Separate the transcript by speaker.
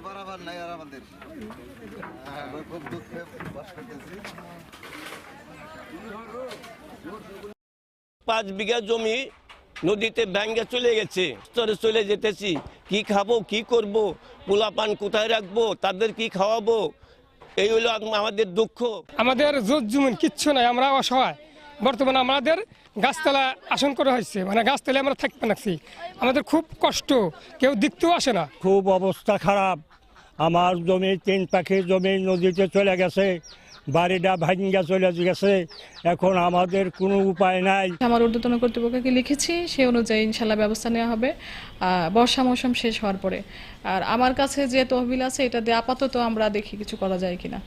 Speaker 1: বরাবর নাই আর আমাদের খুব দুঃখে বাস করতেছি।
Speaker 2: 5 বিঘা জমি নদীতে ভেঙে চলে গেছে, স্তরে চলে যেতেছি। কি খাবো, কি করব, পোলাপান কোথায় রাখবো, তাদের কি খাওয়াবো, এই হলো আমাদের দুঃখ।
Speaker 3: আমাদের জোর জমিন কিচ্ছু নাই, আমরা অসহায়। বর্তমানে আমাদের গাছতলা আসন করা হয়েছে, মানে গাছতলায় আমরা থাকতে পারছি। আমাদের খুব কষ্ট, কেউ দেখতেও আসে না।
Speaker 4: খুব অবস্থা খারাপ। আমার জমি 3 পাখির জমি নদীতে চলে গেছে, বাড়িটা ভাঙ্গা চলে গেছে। এখন আমাদের কোনো উপায় নাই।
Speaker 5: আমার ঊর্ধ্বতন কর্তৃপক্ষকে লিখেছি, সে অনুযায়ী ইনশাল্লাহ ব্যবস্থা নেওয়া হবে বর্ষা মৌসুম শেষ হওয়ার পরে। আর আমার কাছে যে তহবিল আছে এটা দিয়ে আপাতত আমরা দেখি কিছু করা যায় কিনা।